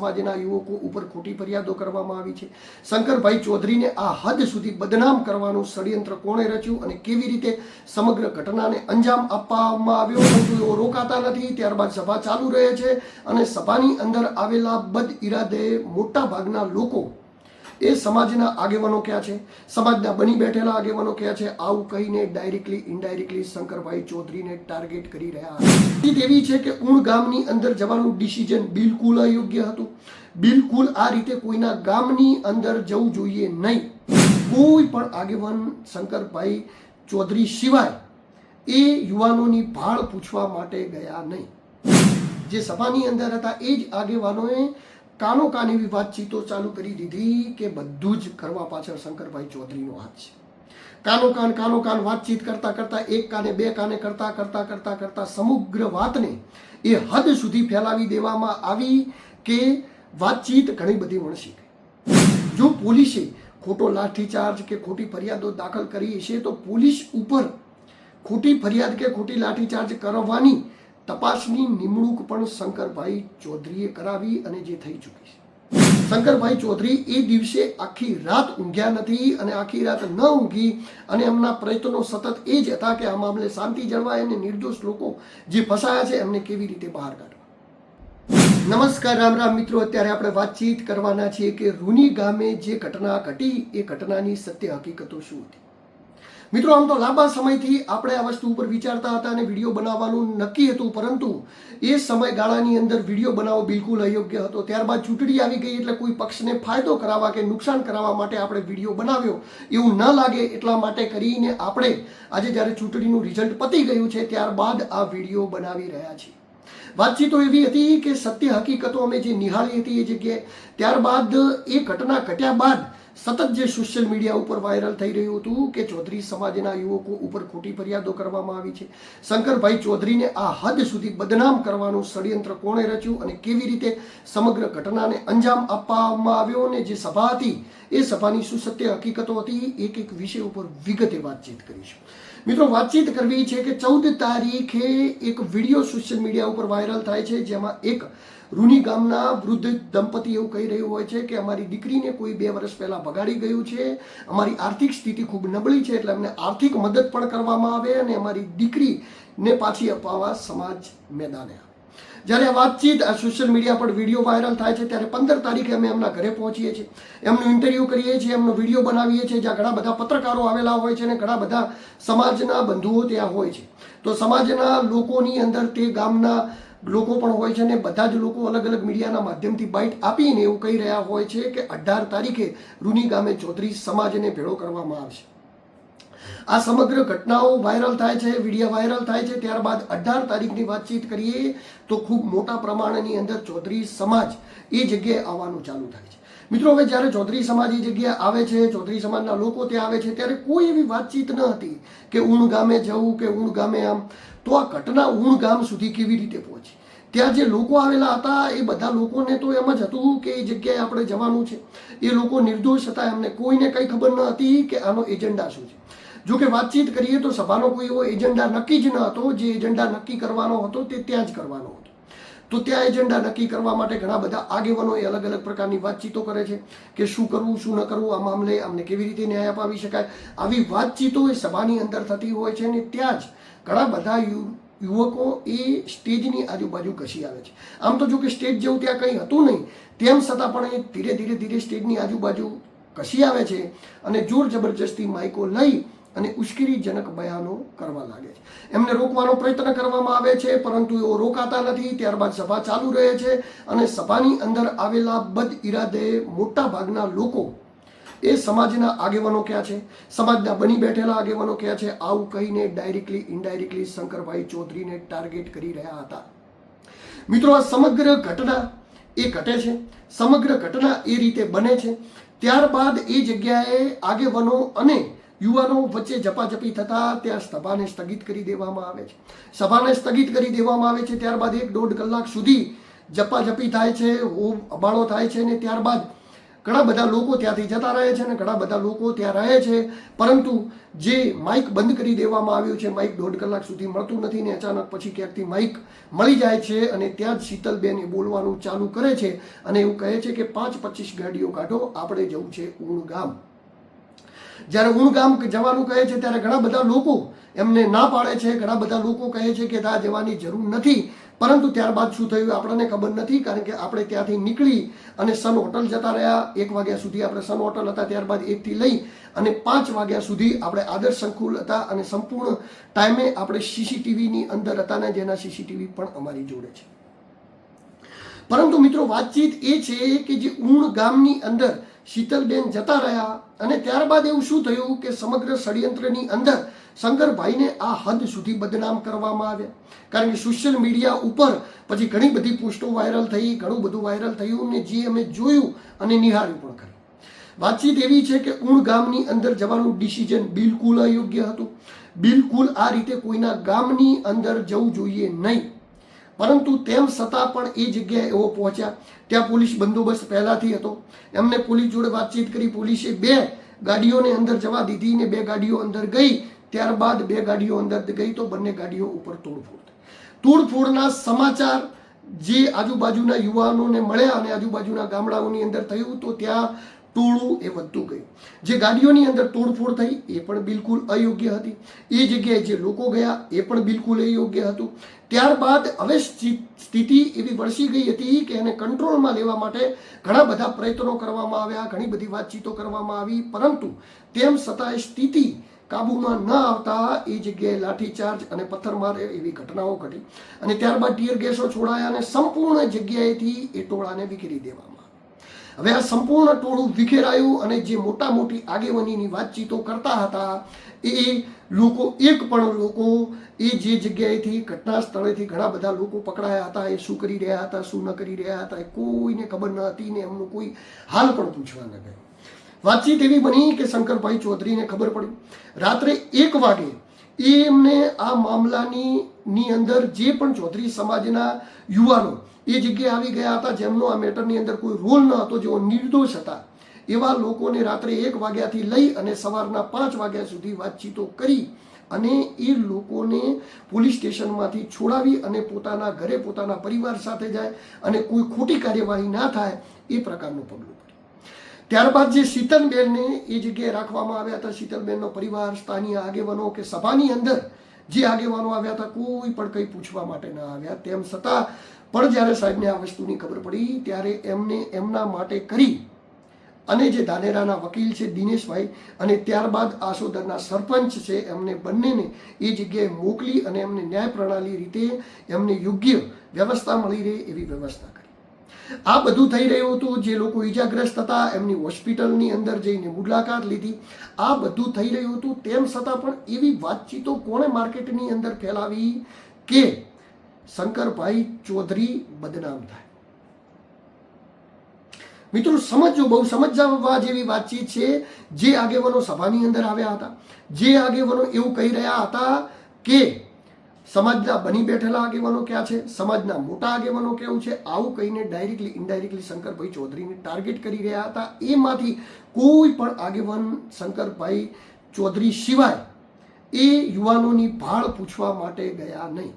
સમાજના યુવકો ઉપર ખોટી ફરિયાદો કરવામાં આવી છે. શંકરભાઈ ચૌધરીને આ હદ સુધી બદનામ કરવાનું ષડયંત્ર કોણે રચ્યું અને કેવી રીતે સમગ્ર ઘટનાને અંજામ આપવામાં આવ્યો, પરંતુ એઓ રોકાતા નથી. ત્યારબાદ સભા ચાલુ રહે છે અને સભાની અંદર આવેલા બદ ઇરાદે મોટા ભાગના લોકો એ સમાજના આગેવાનો ક્યાં છે, સમાજના બની બેઠેલા આગેવાનો ક્યાં છે, આવું કહીને ડાયરેક્ટલી ઇનડાયરેક્ટલી શંકરભાઈ ચૌધરીને ટાર્ગેટ કરી રહ્યા હતા. એવી છે કે ઉણ ગામની અંદર જવાનું ડિસિઝન બિલકુલ અયોગ્ય હતું. બિલકુલ આ રીતે કોઈના ગામની અંદર જવું જોઈએ નહીં. કોઈ પણ આગેવાન શંકરભાઈ ચૌધરી સિવાય એ યુવાનોની ભાળ પૂછવા માટે ગયા નહીં. જે સભાની અંદર હતા એ જ આગેવાનોએ કાનો કાન એવી વાતચીતો ચાલુ કરી દીધી કે બધું જ કરવા પાછળ શંકરભાઈ ચૌધરીનો હાથ છે. કાનો કાન વાતચીત કરતા કરતા એક કાને બે કાને કરતા સમગ્ર વાતને એ હદ સુધી ફેલાવી દેવામાં આવી કે વાતચીત ઘણી બધી વણસી ગઈ. જો પોલીસે ખોટો લાઠીચાર્જ કે ખોટી ફરિયાદો દાખલ કરી છે તો પોલીસ ઉપર ખોટી ફરિયાદ કે ખોટી લાઠીચાર્જ કરવાની તપાસની નિમણૂક પણ શંકરભાઈ ચૌધરીએ કરાવી અને જે થઈ ચૂકી છે. શંકરભાઈ ચૌધરી એ દિવસે આખી રાત ઊંઘ્યા નથી અને આખી રાત ન ઊંઘી અને એમના પ્રયત્નો સતત એ જ હતા કે આ મામલે શાંતિ જળવાય અને નિર્દોષ લોકો જે ફસાયા છે એમને કેવી રીતે બહાર કાઢવા. નમસ્કાર, રામ રામ મિત્રો. અત્યારે આપણે વાતચીત કરવાના છીએ કે રૂની ગામે જે ઘટના ઘટી એ ઘટનાની સત્ય હકીકતો શું હતી. મિત્રો, આમ તો લાંબા સમયથી આપણે આ વસ્તુ ઉપર વિચારતા હતા અને વિડીયો બનાવવાનું નક્કી હતું, પરંતુ એ સમયગાળાની અંદર વિડીયો બનાવવો બિલકુલ અયોગ્ય હતો. ત્યારબાદ ચૂંટણી આવી ગઈ એટલે કોઈ પક્ષને ફાયદો કરાવવા કે નુકસાન કરાવવા માટે આપણે વિડીયો બનાવ્યો એવું ન લાગે એટલા માટે કરીને આપણે આજે જ્યારે ચૂંટણીનું રિઝલ્ટ પતી ગયું છે ત્યારબાદ આ વિડીયો બનાવી રહ્યા છીએ. વાતચીતો એવી હતી કે સત્ય હકીકતો અમે જે નિહાળી હતી એ જગ્યાએ ત્યારબાદ એ ઘટના ઘટ્યા બાદ સતત જે સોશિયલ મીડિયા ઉપર વાયરલ થઈ રહ્યું હતું કે ચૌધરી સમાજના યુવકો ઉપર ખોટી ફરિયાદો કરવામાં આવી છે. શંકરભાઈ ચૌધરીને આ હદ સુધી બદનામ કરવાનું ષડયંત્ર કોણે રચ્યું અને કેવી રીતે સમગ્ર ઘટનાને અંજામ આપવામાં આવ્યો અને જે સભા હતી એ સભાની શું સત્ય હકીકતો હતી એક એક વિષય ઉપર વિગતે વાતચીત કરીશું. મિત્રો, વાતચીત કરવી છે કે 14 તારીખે એક વિડીયો સોશિયલ મીડિયા ઉપર વાયરલ થાય છે જેમાં એક રૂની ગામના વૃદ્ધ દંપતી એવું કહી રહ્યું હોય છે કે અમારી દીકરીને કોઈ 2 વર્ષ પહેલા ભગાડી ગયું છે, અમારી આર્થિક સ્થિતિ ખૂબ નબળી છે એટલે અમને આર્થિક મદદ પણ કરવામાં આવે અને અમારી દીકરીને પાછી અપાવવા સમાજ મેદાને આવે. જ્યારે આ વાતચીત આ સોશિયલ મીડિયા પર વિડીયો વાયરલ થાય છે ત્યારે 15 તારીખે અમે એમના ઘરે પહોંચીએ છીએ, એમનું ઇન્ટરવ્યૂ કરીએ છીએ, એમનો વિડીયો બનાવીએ છીએ, જ્યાં ઘણા બધા પત્રકારો આવેલા હોય છે અને ઘણા બધા સમાજના બંધુઓ ત્યાં હોય છે. તો સમાજના લોકોની અંદર તે ગામના લોકો પણ હોય છે અને બધા જ લોકો અલગ અલગ મીડિયાના માધ્યમથી બાઇટ આપીને એવું કહી રહ્યા હોય છે કે 18 તારીખે રૂની ગામે ચૌધરી સમાજને ભેળો કરવામાં આવશે. આ સમગ્ર ઘટનાઓ વાયરલ થાય છે, વિડીયો વાયરલ થાય છે. ત્યારબાદ 18 તારીખની વાતચીત કરીએ તો ખૂબ મોટા પ્રમાણની અંદર ચૌધરી સમાજ એ જગ્યાએ આવવાનું ચાલુ થાય છે. મિત્રો, હવે જ્યારે ચૌધરી સમાજ એ જગ્યાએ આવે છે, ચૌધરી સમાજના લોકો ત્યાં આવે છે ત્યારે કોઈ એવી વાતચીત ન હતી કે ઉણ ગામે જવું કે ઉણ ગામે આમ. તો આ ઘટના ઉણ ગામ સુધી કેવી રીતે પહોંચી? ત્યાં જે લોકો આવેલા હતા એ બધા લોકોને તો એમ જ હતું કે એ જગ્યાએ આપણે જવાનું છે. એ લોકો નિર્દોષ હતા, એમને કોઈને કંઈ ખબર ન હતી કે આનો એજન્ડા શું છે. જો કે વાતચીત કરીએ તો સભાનો કોઈ એવો એજન્ડા નક્કી જ ન હતો. જે એજન્ડા નક્કી કરવાનો હતો તે ત્યાં જ કરવાનો હતો. તો ત્યાં એજન્ડા નક્કી કરવા માટે ઘણા બધા આગેવાનો એ અલગ અલગ પ્રકારની વાતચીતો કરે છે કે શું કરવું શું ન કરવું, આ મામલે અમને કેવી રીતે ન્યાય અપાવી શકાય. આવી વાતચીતો એ સભાની અંદર થતી હોય છે અને ત્યાં જ ઘણા બધા યુવકો એ સ્ટેજની આજુબાજુ ઘસી આવે છે. આમ તો જો કે સ્ટેજ જેવું ત્યાં કંઈ હતું નહીં, તેમ છતાં પણ એ ધીરે સ્ટેજની આજુબાજુ ઘસી આવે છે અને જોર જબરજસ્તી માઇકો લઈ અને ઉશ્કેરીજનક બયાનો કરવા લાગે છે. એમને રોકવાનો પ્રયત્ન કરવામાં આવે છે પરંતુ એઓ રોકાતા નથી. ત્યારબાદ સભા ચાલુ રહે છે અને સભાની અંદર આવેલા બદ ઇરાદે મોટા ભાગના લોકો એ સમાજના આગેવાનો ક્યાં છે, સમાજના બની બેઠેલા આગેવાનો ક્યાં છે, આવું કહીને ડાયરેક્ટલી ઇનડાયરેક્ટલી શંકરભાઈ ચૌધરીને ટાર્ગેટ કરી રહ્યા હતા. મિત્રો, આ સમગ્ર ઘટના એ ઘટે છે, સમગ્ર ઘટના એ રીતે બને છે. ત્યારબાદ એ જગ્યાએ આગેવાનો અને યુવાનો વચ્ચે ઝપાઝપી થતા ત્યાં સભાને સ્થગિત કરી દેવામાં આવે છે. સભાને સ્થગિત કરી દેવામાં આવે છે. ત્યારબાદ 1-1.5 કલાક સુધી ઝપાઝપી થાય છે, હોબાળો થાય છે અને ત્યારબાદ ઘણા બધા લોકો ત્યાંથી જતા રહે છે અને ઘણા બધા લોકો ત્યાં રહે છે, પરંતુ જે માઇક બંધ કરી દેવામાં આવ્યું છે, માઇક 1.5 કલાક સુધી મળતું નથી ને અચાનક પછી ક્યાંકથી માઇક મળી જાય છે અને ત્યાં જ શીતલબેન એ બોલવાનું ચાલુ કરે છે અને એવું કહે છે કે 5-25 ગાડીઓ કાઢો, આપણે જવું છે ઉણ ગામ. જ્યારે ઉણ ગામ જવાનું કહે છે ત્યારે ઘણા બધા લોકો એમને ના પાડે છે, ઘણા બધા લોકો કહે છે કે ત્યાં જવાની જરૂર નથી, પરંતુ ત્યારબાદ શું થયું આપણને ખબર નથી, કારણ કે આપણે ત્યાંથી નીકળી અને સન હોટલ જતા રહ્યા. 1 વાગ્યા સુધી આપણે સન હોટલ હતા, ત્યારબાદ 1 થી લઈ અને 5 વાગ્યા સુધી આપણે આદર્શ સંકુલ હતા અને સંપૂર્ણ ટાઈમે આપણે સીસીટીવીની અંદર હતા ને જેના સીસીટીવી પણ અમારી જોડે છે. પરંતુ મિત્રો વાતચીત એ છે કે જે ઉણ ગામની અંદર શીતલબેન જતા રહ્યા અને ત્યારબાદ એવું શું થયું કે સમગ્ર ષડયંત્રની અંદર શંકરભાઈને આ હદ સુધી બદનામ કરવામાં આવ્યા. કારણ કે સોશિયલ મીડિયા ઉપર પછી ઘણી બધી પોસ્ટો વાયરલ થઈ, ઘણું બધું વાયરલ થયું ને જે અમે જોયું અને નિહાળ્યું પણ કર્યું. વાતચીત એવી છે કે ઉણ ગામની અંદર જવાનું ડિસિઝન બિલકુલ અયોગ્ય હતું. બિલકુલ આ રીતે કોઈના ગામની અંદર જવું જોઈએ નહીં, પરંતુ તેમ છતાં પણ એ જગ્યાએ એવો પહોંચ્યા. ત્યાં પોલીસ બંદોબસ્ત પહેલાથી હતો. એમને પોલીસ જોડે વાતચીત કરી, પોલીસે 2 ગાડીઓને અંદર જવા દીધી ને 2 ગાડીઓ અંદર ગઈ. ત્યારબાદ 2 ગાડીઓ અંદર ગઈ તો બંને ગાડીઓ ઉપર તોડફોડ થઈ. તોડફોડના સમાચાર જે આજુબાજુના યુવાનોને મળ્યા અને આજુબાજુના ગામડાઓની અંદર થયું તો ત્યાં ટોળું એ વધતું ગયું. જે ગાડીઓની અંદર તોડફોડ થઈ એ પણ બિલકુલ અયોગ્ય હતી. એ જગ્યાએ જે લોકો ગયા એ પણ બિલકુલ અયોગ્ય હતું. ત્યારબાદ હવે સ્થિતિ એવી વરસી ગઈ હતી કે એને કંટ્રોલમાં લેવા માટે ઘણા બધા પ્રયત્નો કરવામાં આવ્યા, ઘણી બધી વાતચીતો કરવામાં આવી, પરંતુ તેમ છતાં સ્થિતિ કાબૂમાં ન આવતા એ જગ્યાએ લાઠીચાર્જ અને પથ્થરમાર એવી ઘટનાઓ ઘટી અને ત્યારબાદ ટીયર ગેસો છોડાયા અને સંપૂર્ણ જગ્યાએથી એ ટોળાને વિખેરી દેવામાં. હવે આ સંપૂર્ણ ટોળું વિખેરાયું અને જે મોટી આગેવાનીની વાતચીતો કરતા હતા એ લોકો, એક પણ લોકો એ જે જગ્યાએથી ઘટના સ્થળેથી ઘણા બધા લોકો પકડાયા હતા એ શું કરી રહ્યા હતા, શું ન કરી રહ્યા હતા એ કોઈને ખબર ન હતી ને એમનું કોઈ હાલ પણ પૂછવા ન ગયું. વાતચીત એવી બની કે શંકરભાઈ ચૌધરીને ખબર પડી રાત્રે 1 વાગે એમને આ મામલાની અંદર જે પણ ચૌધરી સમાજના યુવાનો એ જગ્યાએ આવી ગયા હતા જેમનો આ મેટરની અંદર કોઈ રોલ ન હતો, જેઓ નિર્દોષ હતા, એવા લોકોને રાત્રે 1 વાગ્યાથી લઈ અને સવારના 5 વાગ્યા સુધી વાતચીતો કરી અને એ લોકોને પોલીસ સ્ટેશનમાંથી છોડાવી અને પોતાના ઘરે પોતાના પરિવાર સાથે જાય અને કોઈ ખોટી કાર્યવાહી ના થાય એ પ્રકારનું પગલું પડ્યું. ત્યારબાદ જે શીતલબેનને એ જગ્યાએ રાખવામાં આવ્યા હતા, શીતલબેનનો પરિવાર, સ્થાનીય આગેવાનો કે સભાની અંદર જે આગેવાનો આવ્યા હતા કોઈ પણ કંઈ પૂછવા માટે ના આવ્યા. તેમ છતાં પણ જ્યારે સાહેબને આ વસ્તુની ખબર પડી ત્યારે એમને એમના માટે કરી અને જે ધાનેરાના વકીલ છે દિનેશભાઈ અને ત્યારબાદ આસોદરના સરપંચ છે એમને બંનેને એ જગ્યાએ મોકલી અને એમને ન્યાય પ્રણાલી રીતે એમને યોગ્ય વ્યવસ્થા મળી રહે એવી વ્યવસ્થા કરી. આ બધું થઈ રહ્યું હતું. જે લોકો ઈજાગ્રસ્ત હતા એમની હોસ્પિટલની અંદર જઈને મુલાકાત લીધી. આ બધું થઈ રહ્યું હતું. તેમ છતાં પણ એવી વાતચીતો કોણે માર્કેટની અંદર ફેલાવી કે શંકરભાઈ ચૌધરી બદનામ થાય. મિત્રો સમજો, બહુ સમજવા જેવી વાતચીત છે. જે આગેવાનો સભાની અંદર આવ્યા હતા, જે આગેવાનો એવું કહી રહ્યા હતા કે સમાજના બની બેઠેલા આગેવાનો ક્યાં છે, સમાજના મોટા આગેવાનો કેવું છે, આવું કહીને ડાયરેક્ટલી ઇનડાયરેક્ટલી શંકરભાઈ ચૌધરીને ટાર્ગેટ કરી રહ્યા હતા. એમાંથી કોઈ પણ આગેવાન શંકરભાઈ ચૌધરી સિવાય એ યુવાનોની ભાળ પૂછવા માટે ગયા નહીં.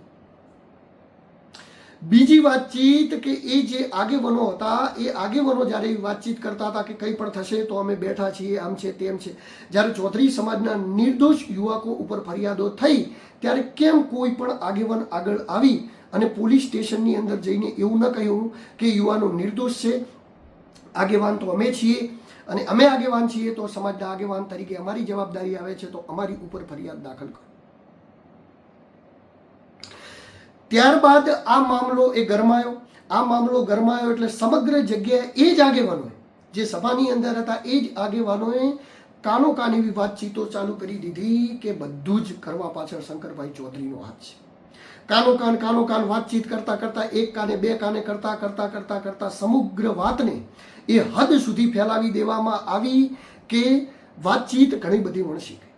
બીજી વાતચીત કે એ જે આગેવાનો હતા એ આગેવાનો જ્યારે વાતચીત કરતા હતા કે કંઈ પણ થશે તો અમે બેઠા છીએ, આમ છે તેમ છે. જ્યારે ચૌધરી સમાજના નિર્દોષ યુવકો ઉપર ફરિયાદો થઈ ત્યારે કેમ કોઈ પણ આગેવાન આગળ આવી અને પોલીસ સ્ટેશનની અંદર જઈને એવું ન કહ્યું કે યુવાનો નિર્દોષ છે, આગેવાન તો અમે છીએ અને અમે આગેવાન છીએ તો સમાજના આગેવાન તરીકે અમારી જવાબદારી આવે છે તો અમારી ઉપર ફરિયાદ દાખલ કરો. ત્યારબાદ આ મામલો એ ગરમાયો. આ મામલો ગરમાયો એટલે સમગ્ર જગ્યાએ એ જ આગેવાનોએ, જે સભાની અંદર હતા એ જ આગેવાનોએ કાનો કાન એવી વાતચીતો ચાલુ કરી દીધી કે બધું જ કરવા પાછળ શંકરભાઈ ચૌધરીનો હાથ છે. કાનો કાન વાતચીત કરતા કરતા, એક કાને બે કાને કરતા સમગ્ર વાતને એ હદ સુધી ફેલાવી દેવામાં આવી કે વાતચીત ઘણી બધી વણસી ગઈ.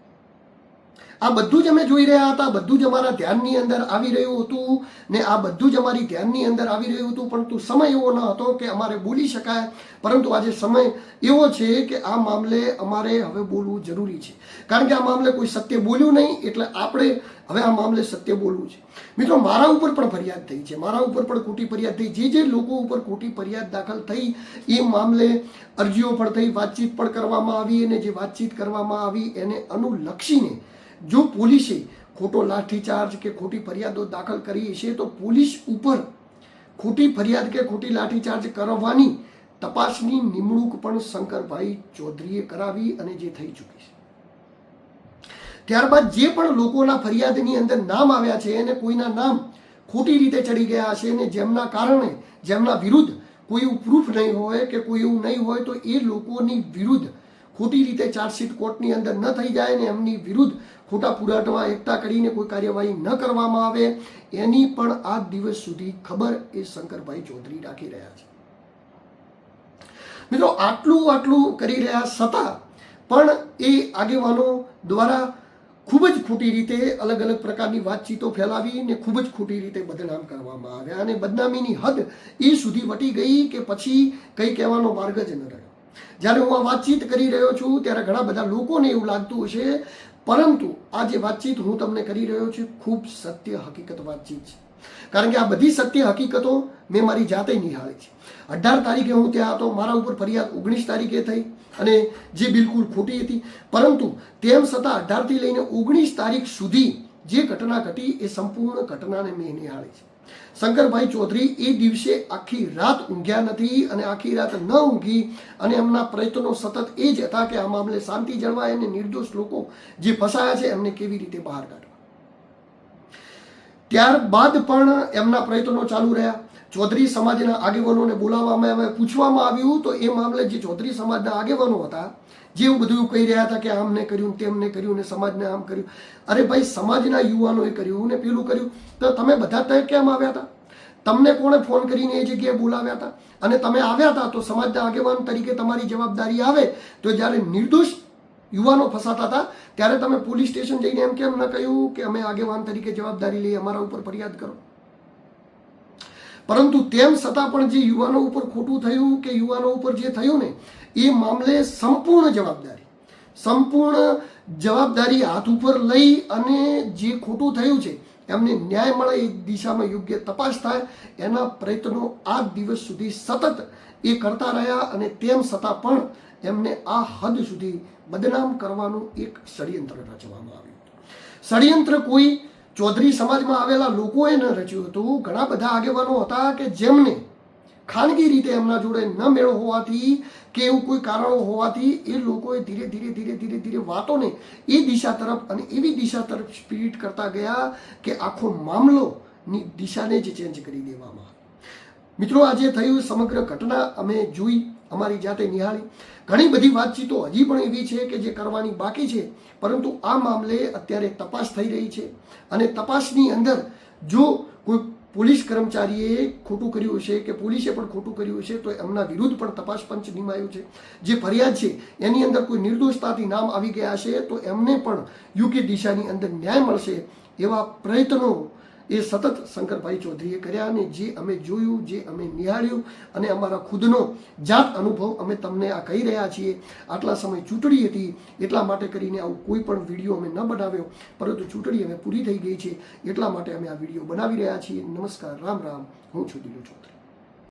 આ બધું જ અમે જોઈ રહ્યા હતા, બધું જ અમારા ધ્યાનની અંદર આવી રહ્યું હતું ને આ બધું જ અમારી ધ્યાનની અંદર આવી રહ્યું હતું, પરંતુ સમય એવો ન હતો કે અમારે બોલી શકાય. પરંતુ આજે સમય એવો છે કે આ મામલે અમારે હવે બોલવું જરૂરી છે, કારણ કે આ મામલે કોઈ સત્ય બોલ્યું નહીં, એટલે આપણે હવે આ મામલે સત્ય બોલવું છે. મિત્રો, મારા ઉપર પણ ફરિયાદ થઈ છે, મારા ઉપર પણ ખોટી ફરિયાદ થઈ. જે લોકો ઉપર ખોટી ફરિયાદ દાખલ થઈ એ મામલે અરજીઓ પણ થઈ, વાતચીત પણ કરવામાં આવી, અને જે વાતચીત કરવામાં આવી એને અનુલક્ષીને જો પોલીસે ખોટો લાઠીચાર્જ કે ખોટી ફરિયાદો દાખલ કરી છે, તો પોલીસ ઉપર ખોટી ફરિયાદ કે ખોટી લાઠીચાર્જ કરવાની તપાસની નિમણૂક પણ શંકરભાઈ ચૌધરીએ કરાવી અને જે થઈ ચૂકી છે. ત્યારબાદ જે પણ લોકોના ફરિયાદની અંદર નામ આવ્યા છે અને કોઈના નામ ખોટી રીતે ચડી ગયા છે અને જેમના કારણે જેમના વિરુદ્ધ કોઈ એવું પ્રૂફ નહીં હોય કે કોઈ એવું નહીં હોય, તો એ લોકોની વિરુદ્ધ ખોટી રીતે ચાર્જશીટ કોર્ટની અંદર ન થઈ જાય ને એમની વિરુદ્ધ ખોટા પુરાવા એકઠા કરીને કોઈ કાર્યવાહી ન કરવામાં આવે, એની પણ આ દિવસ સુધી ખબર એ શંકરભાઈ ચૌધરી રાખી રહ્યા છે. મિત્રો, આટલું કરી રહ્યા છતાં પણ એ આગેવાનો દ્વારા ખૂબ જ ખોટી રીતે અલગ અલગ પ્રકારની વાતચીતો ફેલાવી ને ખૂબ જ ખોટી રીતે બદનામ કરવામાં આવ્યા, અને બદનામીની હદ એ સુધી વટી ગઈ કે પછી કંઈ કહેવાનો માર્ગ જ ન રહ્યો. જ્યારે હું આ વાતચીત કરી રહ્યો છું ત્યારે ઘણા બધા લોકોને એવું લાગતું હશે, પરંતુ આ જે વાતચીત હું તમને કરી રહ્યો છું ખૂબ સત્ય હકીકત વાતચીત છે, કારણ કે આ બધી સત્ય હકીકતો મેં મારી જાતે નિહાળી છે. 18 તારીખે હું ત્યાં હતો, મારા ઉપર ફરિયાદ 19 તારીખે થઈ અને જે બિલકુલ ખોટી હતી, પરંતુ તેમ છતાં 18 થી લઈને 19 તારીખ સુધી જે ઘટના ઘટી એ સંપૂર્ણ ઘટનાને મેં નિહાળી છે. શંકરભાઈ ચૌધરી એ દિવસે આખી રાત ઊંઘ્યા નથી, અને આખી રાત ન ઊંઘી અને એમના પ્રયત્નો સતત એ જ હતા કે આ મામલે શાંતિ જળવાય અને નિર્દોષ લોકો જે ફસાયા છે એમને કેવી રીતે બહાર કાઢવા. ત્યારબાદ પણ એમના પ્રયત્નો ચાલુ રહ્યા. ચૌધરી સમાજના આગેવાનોને બોલાવવામાં આવ્યા, પૂછવામાં આવ્યું તો એ મામલે જે ચૌધરી સમાજના આગેવાનો હતા જે એવું બધું કહી રહ્યા હતા કે આમને કર્યું તેમને કર્યું ને સમાજને આમ કર્યું. અરે ભાઈ, સમાજના યુવાનોએ કર્યું ને પેલું કર્યું, તો તમે બધા તય કેમ આવ્યા હતા? તમને કોણે ફોન કરીને એ જગ્યાએ બોલાવ્યા હતા? અને તમે આવ્યા હતા તો સમાજના આગેવાન તરીકે તમારી જવાબદારી આવે. તો જ્યારે નિર્દોષ યુવાનો ફસાતા હતા ત્યારે તમે પોલીસ સ્ટેશન જઈને એમ કેમ ન કહ્યું કે અમે આગેવાન તરીકે જવાબદારી લઈએ, અમારા ઉપર ફરિયાદ કરો? પરંતુ તેમ છતાં પણ જે યુવાનો ઉપર ખોટું થયું કે યુવાનો ઉપર જે થયું ને એ મામલે સંપૂર્ણ જવાબદારી હાથ ઉપર લઈ અને જે ખોટું થયું છે એમને ન્યાય મળે એ દિશામાં યોગ્ય તપાસ થાય એના પ્રયત્નો આ દિવસ સુધી સતત એ કરતા રહ્યા, અને તેમ છતાં પણ એમને આ હદ સુધી બદનામ કરવાનું એક ષડયંત્ર રચવામાં આવ્યું. ષડયંત્ર કોઈ ચૌધરી સમાજમાં આવેલા લોકોએ ન રચ્યું હતું. ઘણા બધા આગેવાનો હતા કે જેમને ખાનગી રીતે એમના જોડે ન મેળ હોવાથી કે એવું કોઈ કારણો હોવાથી એ લોકોએ ધીરે ધીરે વાતોને એ દિશા તરફ અને એવી દિશા તરફ સ્પિરિટ કરતા ગયા કે આખો મામલોની દિશાને જ ચેન્જ કરી દેવામાં આવી. મિત્રો, આજે થયું સમગ્ર ઘટના અમે જોઈ, અમારી જાતે નિહાળી. ઘણી બધી વાતચીતો હજી પણ એવી છે કે જે કરવાની બાકી છે, પરંતુ આ મામલે અત્યારે તપાસ થઈ રહી છે, અને તપાસની અંદર જો કોઈ પોલીસ કર્મચારીએ ખોટું કર્યું હશે કે પોલીસે પણ ખોટું કર્યું હશે તો એમના વિરુદ્ધ પણ તપાસ પંચ નિમાયું છે. જે ફરિયાદ છે એની અંદર કોઈ નિર્દોષતાથી નામ આવી ગયા હશે તો એમને પણ યોગ્ય દિશાની અંદર ન્યાય મળશે એવા પ્રયત્નો એ સતત શંકરભાઈ ચૌધરીએ કર્યા, અને જે અમે જોયું, જે અમે નિહાળ્યું અને અમારા ખુદનો જાત અનુભવ અમે તમને આ કહી રહ્યા છીએ. આટલા સમય ચૂંટણી હતી એટલા માટે કરીને આવું કોઈ પણ વિડીયો અમે ન બનાવ્યો, પરંતુ ચૂંટણી હવે પૂરી થઈ ગઈ છે એટલા માટે અમે આ વિડીયો બનાવી રહ્યા છીએ. નમસ્કાર, રામ રામ, હું છું દિલુ ચૌધરી.